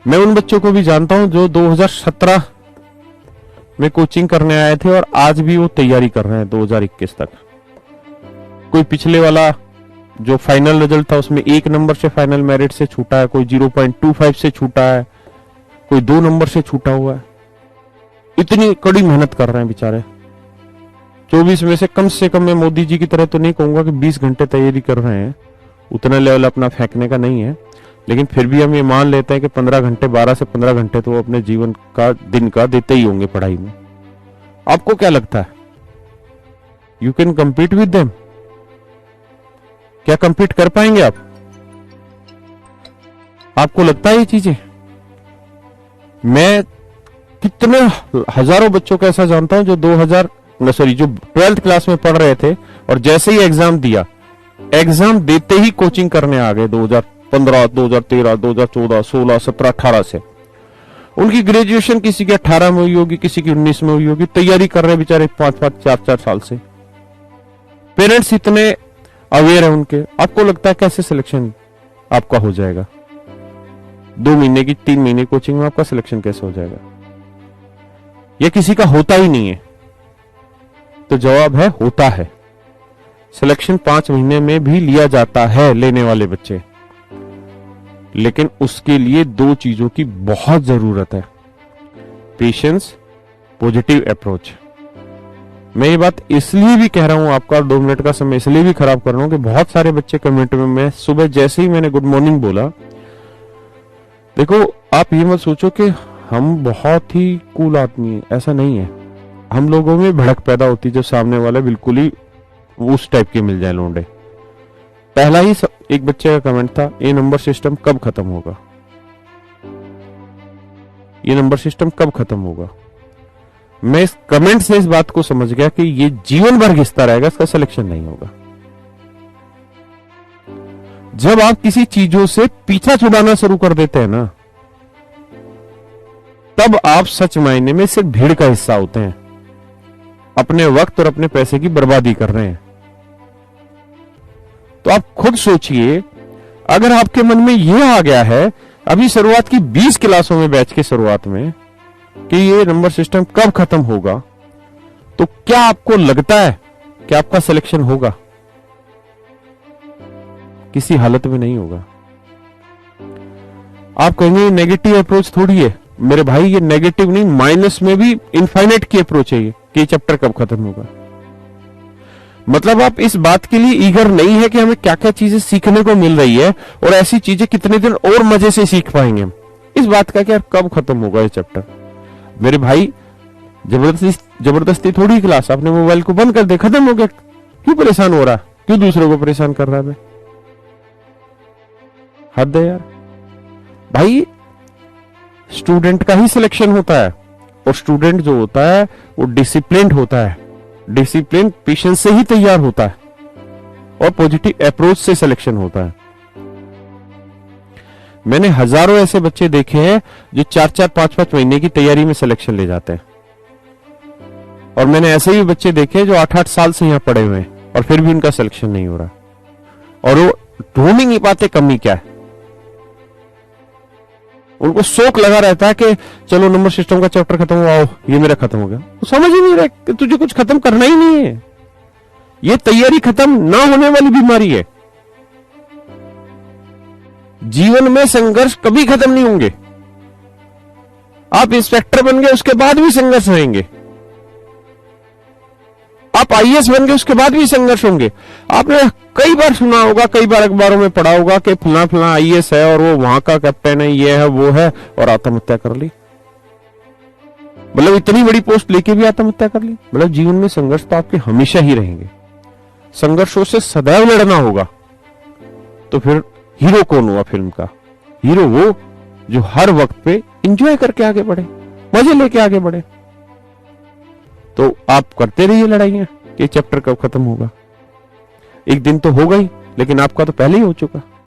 मैं उन बच्चों को भी जानता हूं जो 2017 में कोचिंग करने आए थे और आज भी वो तैयारी कर रहे हैं 2021 तक। कोई पिछले वाला जो फाइनल रिजल्ट था उसमें 1 नंबर से फाइनल मेरिट से छूटा है, कोई 0.25 से छूटा है, कोई 2 नंबर से छूटा हुआ है। इतनी कड़ी मेहनत कर रहे हैं बेचारे। 24 में से कम मैं मोदी जी की तरह तो नहीं कहूंगा कि 20 घंटे तैयारी कर रहे हैं, उतना लेवल अपना फेंकने का नहीं है, लेकिन फिर भी हम ये मान लेते हैं कि 15 घंटे 12 से 15 घंटे तो अपने जीवन का दिन का देते ही होंगे पढ़ाई में। आपको क्या लगता है you can compete with them? क्या कम्पीट कर पाएंगे आप? आपको लगता है ये चीजें? मैं कितने हजारों बच्चों को ऐसा जानता हूं जो जो 12th क्लास में पढ़ रहे थे और जैसे ही एग्जाम दिया, एग्जाम देते ही कोचिंग करने आ गए 2015, 2013, 2014, 16, 17, 18 से। उनकी ग्रेजुएशन किसी की 18 में हुई होगी, किसी की 19 में हुई होगी, तैयारी कर रहे बेचारे 5-5, 4-4 साल से। पेरेंट्स इतने अवेयर है उनके। आपको लगता है कैसे सिलेक्शन आपका हो जाएगा? 2 महीने की 3 महीने कोचिंग में आपका सिलेक्शन कैसे हो जाएगा? यह किसी का होता ही नहीं है। तो जवाब है होता है। सिलेक्शन 5 महीने में भी लिया जाता है लेने वाले बच्चे, लेकिन उसके लिए 2 चीजों की बहुत जरूरत है, पेशेंस, पॉजिटिव अप्रोच। मैं ये बात इसलिए भी कह रहा हूं, आपका 2 मिनट का समय इसलिए भी खराब कर रहा हूं कि बहुत सारे बच्चे कमेंट में, मैं सुबह जैसे ही मैंने गुड मॉर्निंग बोला, देखो आप ये मत सोचो कि हम बहुत ही कूल आदमी हैं, ऐसा नहीं है। हम लोगों में भड़क पैदा होती है जब सामने वाला बिल्कुल ही उस टाइप के मिल जाए लोंडे। पहला ही एक बच्चे का कमेंट था, ये नंबर सिस्टम कब खत्म होगा? ये नंबर सिस्टम कब खत्म होगा? मैं इस कमेंट से इस बात को समझ गया कि ये जीवन भर घिसता रहेगा, इसका सिलेक्शन नहीं होगा। जब आप किसी चीजों से पीछा छुड़ाना शुरू कर देते हैं ना, तब आप सच मायने में सिर्फ भीड़ का हिस्सा होते हैं, अपने वक्त और अपने पैसे की बर्बादी कर रहे हैं। तो आप खुद सोचिए, अगर आपके मन में यह आ गया है अभी शुरुआत की 20 क्लासों में, बैच के शुरुआत में, कि ये नंबर सिस्टम कब खत्म होगा, तो क्या आपको लगता है कि आपका सिलेक्शन होगा? किसी हालत में नहीं होगा। आप कहेंगे नेगेटिव अप्रोच थोड़ी है। मेरे भाई ये नेगेटिव नहीं, माइनस में भी इनफाइनाइट की अप्रोच है ये, कि ये चैप्टर कब खत्म होगा। मतलब आप इस बात के लिए ईगर नहीं है कि हमें क्या क्या चीजें सीखने को मिल रही है और ऐसी चीजें कितने दिन और मजे से सीख पाएंगे हम, इस बात का कि यार कब खत्म होगा ये चैप्टर। मेरे भाई जबरदस्ती थोड़ी क्लास, आपने मोबाइल को बंद कर दे, खत्म हो गया। क्यों परेशान हो रहा? क्यों दूसरों को परेशान कर रहा है? मैं हद है यार। भाई स्टूडेंट का ही सिलेक्शन होता है, और स्टूडेंट जो होता है वो डिसिप्लिन्ड होता है। डिसिप्लिन पेशेंस से ही तैयार होता है और पॉजिटिव अप्रोच से सिलेक्शन होता है। मैंने हजारों ऐसे बच्चे देखे हैं जो 4-4, 5-5 महीने की तैयारी में सिलेक्शन ले जाते हैं, और मैंने ऐसे भी बच्चे देखे जो 8-8 साल से यहां पड़े हुए हैं और फिर भी उनका सिलेक्शन नहीं हो रहा, और वो ढूंढ ही नहीं पाते कमी क्या है। उनको शौक लगा रहता है कि चलो नंबर सिस्टम का चैप्टर खत्म हुआ, ये मेरा खत्म हो गया। तो समझ ही नहीं रहा कि तुझे कुछ खत्म करना ही नहीं है। ये तैयारी खत्म ना होने वाली बीमारी है। जीवन में संघर्ष कभी खत्म नहीं होंगे। आप इंस्पेक्टर बन गए उसके बाद भी संघर्ष रहेंगे, आप आईएएस बन गए उसके बाद भी संघर्ष होंगे। आपने कई बार सुना होगा, कई बार अखबारों में पढ़ा होगा कि फला फला आईएएस है और वो वहां का कैप्टन है, ये है वो है, और आत्महत्या कर ली। मतलब इतनी बड़ी पोस्ट लेके भी आत्महत्या कर ली। मतलब जीवन में संघर्ष तो आपके हमेशा ही रहेंगे, संघर्षों से सदैव लड़ना होगा। तो फिर हीरो कौन हुआ फिल्म का? हीरो वो जो हर वक्त पे एंजॉय करके आगे बढ़े, मजे लेके आगे बढ़े। तो आप करते रहिए लड़ाइयां कि चैप्टर कब खत्म होगा। एक दिन तो होगा ही, लेकिन आपका तो पहले ही हो चुका।